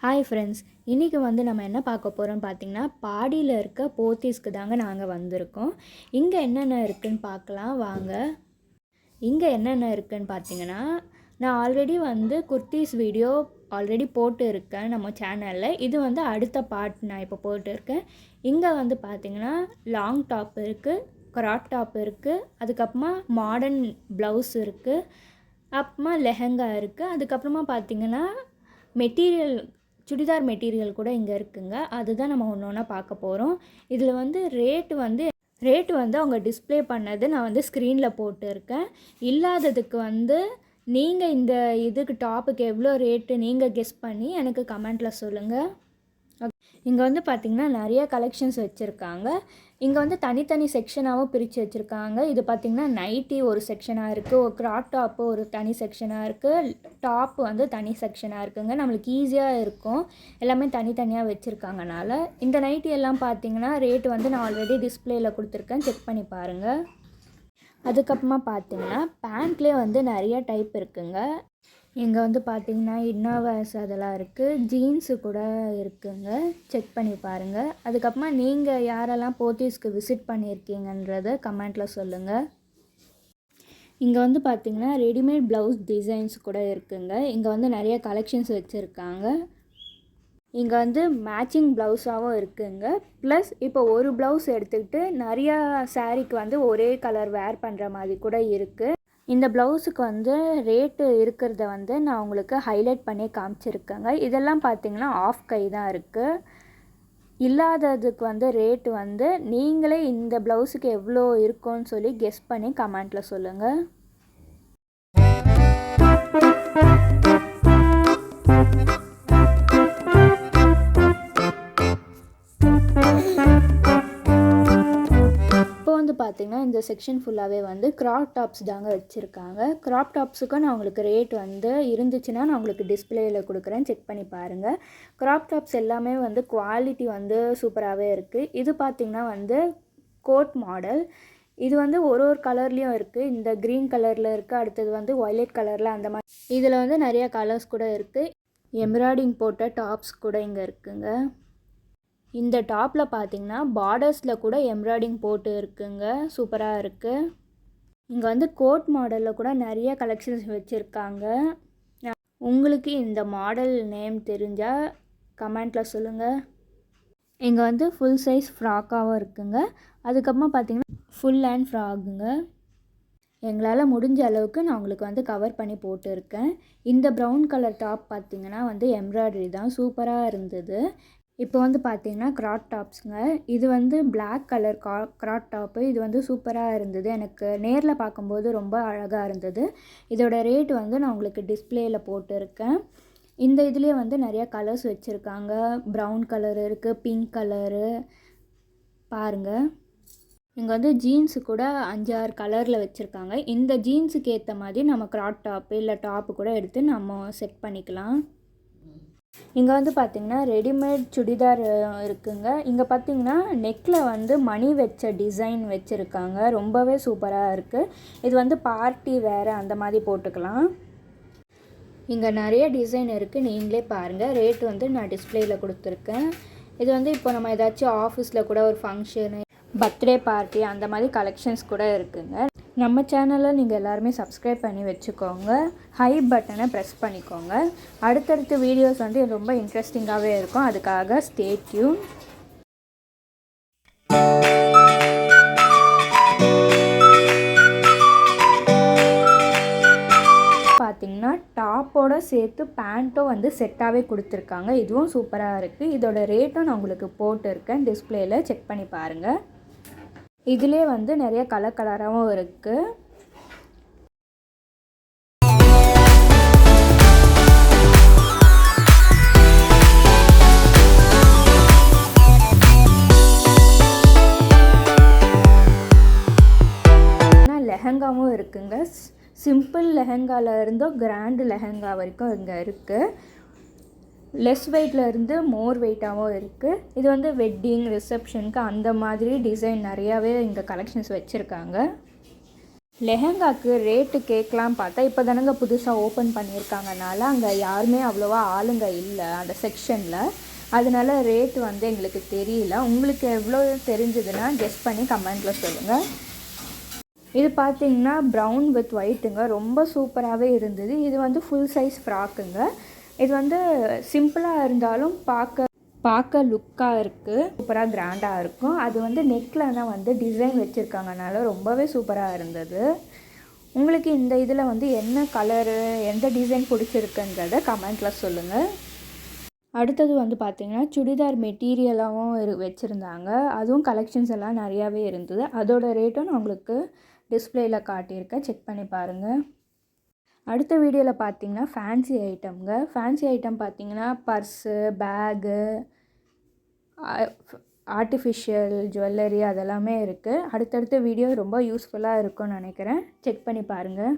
Hi friends, இன்றைக்கி நம்ம என்ன பார்க்க போகிறோம்னு பார்த்தீங்கன்னா, பாடியில் இருக்க போத்தீஸ்க்கு தாங்க நாங்கள் வந்திருக்கோம். இங்கே என்னென்ன இருக்குதுன்னு பார்க்கலாம் வாங்க. இங்கே என்னென்ன இருக்குதுன்னு பார்த்தீங்கன்னா, நான் ஆல்ரெடி குர்த்தீஸ் வீடியோ ஆல்ரெடி போட்டு இருக்கேன் நம்ம சேனலில். இது அடுத்த பார்ட் நான் இப்போ போட்டுருக்கேன். இங்கே பார்த்தீங்கன்னா லாங் டாப் இருக்குது, க்ராப் டாப் இருக்குது, அதுக்கப்புறமா மாடர்ன் ப்ளவுஸ் இருக்குது, அப்புறமா லெஹங்கா இருக்குது. அதுக்கப்புறமா பார்த்தீங்கன்னா மெட்டீரியல் சுடிதார் மெட்டீரியல் கூட இங்கே இருக்குங்க. அதுதான் நம்ம ஒன்று ஒன்றா பார்க்க போகிறோம். இதில் ரேட்டு அவங்க டிஸ்ப்ளே பண்ணது நான் ஸ்க்ரீனில் போட்டுருக்கேன். இல்லாததுக்கு நீங்கள் இந்த இதுக்கு டாப்புக்கு எவ்வளோ ரேட்டு நீங்கள் கெஸ் பண்ணி எனக்கு கமெண்ட்டில் சொல்லுங்கள். இங்கே பார்த்திங்கன்னா நிறைய கலெக்ஷன்ஸ் வச்சுருக்காங்க. இங்கே தனித்தனி செக்ஷனாகவும் பிரித்து வச்சுருக்காங்க. இது பார்த்திங்கன்னா நைட்டி ஒரு செக்ஷனாக இருக்குது, ஒரு க்ராப் டாப்பு ஒரு தனி செக்ஷனாக இருக்குது, டாப்பு தனி செக்ஷனாக இருக்குங்க. நம்மளுக்கு ஈஸியாக இருக்கும் எல்லாமே தனித்தனியாக வச்சுருக்காங்கனால. இந்த நைட்டி எல்லாம் பார்த்திங்கன்னா ரேட்டு நான் ஆல்ரெடி டிஸ்பிளேயில் கொடுத்துருக்கேன், செக் பண்ணி பாருங்கள். அதுக்கப்புறமா பார்த்திங்கன்னா பேண்ட்லேயே நிறைய டைப் இருக்குங்க. இங்கே பார்த்திங்கன்னா இன்னோவேர்ஸ் அதெல்லாம் இருக்குது, ஜீன்ஸு கூட இருக்குங்க, செக் பண்ணி பாருங்கள். அதுக்கப்புறமா நீங்கள் யாரெல்லாம் போத்தீஸ்க்கு விசிட் பண்ணியிருக்கீங்கன்றதை கமெண்ட்டில் சொல்லுங்கள். இங்கே பார்த்திங்கன்னா ரெடிமேட் ப்ளவுஸ் டிசைன்ஸ் கூட இருக்குங்க. இங்கே நிறைய கலெக்ஷன்ஸ் வச்சுருக்காங்க. இங்கே மேட்சிங் ப்ளவுஸாகவும் இருக்குங்க. ப்ளஸ் இப்போ ஒரு ப்ளவுஸ் எடுத்துக்கிட்டு நிறையா சாரீக்கு ஒரே கலர் வேர் பண்ணுற மாதிரி கூட இருக்குது. இந்த ப்ளவுஸுக்கு ரேட்டு இருக்கிறத நான் உங்களுக்கு ஹைலைட் பண்ணி காமிச்சிருக்கேங்க. இதெல்லாம் பார்த்திங்கன்னா ஆஃப் கை தான் இருக்குது. இல்லாததுக்கு ரேட்டு நீங்களே இந்த ப்ளவுஸுக்கு எவ்வளோ இருக்கும்னு சொல்லி கெஸ் பண்ணி கமெண்ட்டில் சொல்லுங்கள். பார்த்திங்கன்னா இந்த செக்ஷன் ஃபுல்லாகவே க்ராப் டாப்ஸ் தாங்க வச்சுருக்காங்க. க்ராப் டாப்ஸுக்கும் நான் உங்களுக்கு ரேட் இருந்துச்சுன்னா நான் உங்களுக்கு டிஸ்பிளேயில் கொடுக்குறேன், செக் பண்ணி பாருங்கள். க்ராப் டாப்ஸ் எல்லாமே குவாலிட்டி சூப்பராகவே இருக்குது. இது பார்த்திங்கன்னா கோட் மாடல். இது ஒரு ஒரு கலர்லேயும் இருக்குது. இந்த க்ரீன் கலரில் இருக்குது, அடுத்தது வயலட் கலரில், அந்த மாதிரி இதில் நிறைய கலர்ஸ் கூட இருக்குது. எம்ப்ராய்டிங் போட்ட டாப்ஸ் கூட இங்கே இருக்குங்க. இந்த டாப்பில் பார்த்திங்கன்னா பார்டர்ஸில் கூட எம்ப்ராய்டிங் போட்டு இருக்குங்க, சூப்பராக இருக்குது. இங்கே கோட் மாடலில் கூட நிறைய கலெக்ஷன்ஸ் வச்சுருக்காங்க. உங்களுக்கு இந்த மாடல் நேம் தெரிஞ்சால் கமெண்ட்டில் சொல்லுங்கள். இங்கே ஃபுல் சைஸ் ஃப்ராக்காகவும் இருக்குங்க. அதுக்கப்புறமா பார்த்திங்கன்னா ஃபுல் ஹேண்ட் ஃப்ராக்குங்க. எங்களால் முடிஞ்ச அளவுக்கு நான் உங்களுக்கு கவர் பண்ணி போட்டுருக்கேன். இந்த ப்ரௌன் கலர் டாப் பார்த்திங்கன்னா எம்ப்ராய்டரி தான், சூப்பராக இருந்தது. இப்போ பார்த்திங்கன்னா க்ராப் டாப்ஸுங்க. இது பிளாக் கலர் க்ராப் டாப்பு. இது சூப்பராக இருந்தது, எனக்கு நேரில் பார்க்கும்போது ரொம்ப அழகாக இருந்தது. இதோட ரேட் நான் உங்களுக்கு டிஸ்பிளேயில் போட்டிருக்கேன். இந்த இதுலேயே நிறையா கலர்ஸ் வச்சுருக்காங்க. ப்ரௌன் கலர் இருக்குது, பிங்க் கலரு பாருங்கள். இங்கே ஜீன்ஸு கூட 5-6 கலரில் வச்சுருக்காங்க. இந்த ஜீன்ஸுக்கு ஏற்ற மாதிரி நம்ம க்ராப் டாப்பு இல்லை டாப்பு கூட எடுத்து நம்ம செட் பண்ணிக்கலாம். இங்கே பார்த்திங்கன்னா ரெடிமேட் சுடிதார் இருக்குங்க. இங்கே பார்த்திங்கன்னா நெக்கில் மணி வச்ச டிசைன் வச்சுருக்காங்க, ரொம்பவே சூப்பராக இருக்குது. இது பார்ட்டி வேறு அந்த மாதிரி போட்டுக்கலாம். இங்கே நிறைய டிசைன் இருக்குது, நீங்களே பாருங்கள். ரேட்டு நான் டிஸ்பிளேயில் கொடுத்துருக்கேன். இது இப்போ நம்ம ஏதாச்சும் ஆஃபீஸில் கூட ஒரு ஃபங்க்ஷனு, பர்த்டே பார்ட்டி அந்த மாதிரி கலெக்ஷன்ஸ் கூட இருக்குங்க. நம்ம சேனலில் நீங்கள் எல்லாருமே சப்ஸ்கிரைப் பண்ணி வச்சுக்கோங்க, ஹை பட்டனை ப்ரெஸ் பண்ணிக்கோங்க. அடுத்தடுத்த வீடியோஸ் ரொம்ப இன்ட்ரெஸ்டிங்காகவே இருக்கும், அதுக்காக ஸ்டே டியூன். பார்த்திங்கன்னா டாப்போடு சேர்த்து பேண்ட்டும் செட்டாகவே கொடுத்துருக்காங்க. இதுவும் சூப்பராக இருக்குது. இதோட ரேட்டும் நான் உங்களுக்கு போட்டிருக்கேன், டிஸ்பிளேயில் செக் பண்ணி பாருங்கள். இதிலே நிறைய கலர் கலராகவும் இருக்குது. லெஹங்காவும் இருக்குங்க. சிம்பிள் லெஹங்காவில் இருந்தோ கிராண்டு லெஹங்கா வரைக்கும் இங்கே இருக்குது. லெஸ் வெயிட்டில் இருந்து மோர் வெயிட்டாகவும் இருக்குது. இது வெட்டிங் ரிசப்ஷனுக்கு அந்த மாதிரி டிசைன் நிறையாவே இங்கே கலெக்ஷன்ஸ் வச்சுருக்காங்க. லெஹெங்காக்கு ரேட்டு கேட்கலாம் பார்த்தா இப்போ தானங்க புதுசாக ஓப்பன் பண்ணியிருக்காங்கனால அங்கே யாருமே அவ்வளோவா ஆளுங்க இல்லை அந்த செக்ஷனில். அதனால ரேட்டு வந்து எங்களுக்கு தெரியல. உங்களுக்கு எவ்வளோ தெரிஞ்சதுன்னா கெஸ் பண்ணி கமெண்ட்டில் சொல்லுங்கள். இது பார்த்தீங்கன்னா ப்ரௌன் வித் ஒயிட்டுங்க, ரொம்ப சூப்பராகவே இருந்தது. இது வந்து ஃபுல் சைஸ் ஃப்ராக்குங்க. இது வந்து சிம்பிளாக இருந்தாலும் பார்க்க லுக்காக இருக்குது, சூப்பராக கிராண்டாக இருக்கும். அது வந்து நெக்கில் தான் வந்து டிசைன் வச்சுருக்காங்கனால ரொம்பவே சூப்பராக இருந்தது. உங்களுக்கு இந்த இதில் வந்து என்ன கலரு எந்த டிசைன் பிடிச்சிருக்குன்றத கமெண்ட்டில் சொல்லுங்கள். அடுத்தது வந்து பார்த்திங்கன்னா சுடிதார் மெட்டீரியலாகவும் வச்சுருந்தாங்க. அதுவும் கலெக்ஷன்ஸ் எல்லாம் நிறையாவே இருந்தது. அதோட ரேட்டும் நான் உங்களுக்கு டிஸ்பிளேயில் காட்டியிருக்கேன், செக் பண்ணி பாருங்கள். அடுத்த வீடியோவில் பார்த்திங்கன்னா ஃபேன்சி ஐட்டம்ங்க. ஃபேன்சி ஐட்டம் பார்த்திங்கன்னா பர்ஸு, பேகு, ஆர்டிஃபிஷியல் ஜுவல்லரி அதெல்லாமே இருக்குது. அடுத்தடுத்த வீடியோ ரொம்ப யூஸ்ஃபுல்லாக இருக்கும்னு நினைக்கிறேன், செக் பண்ணி பாருங்கள்.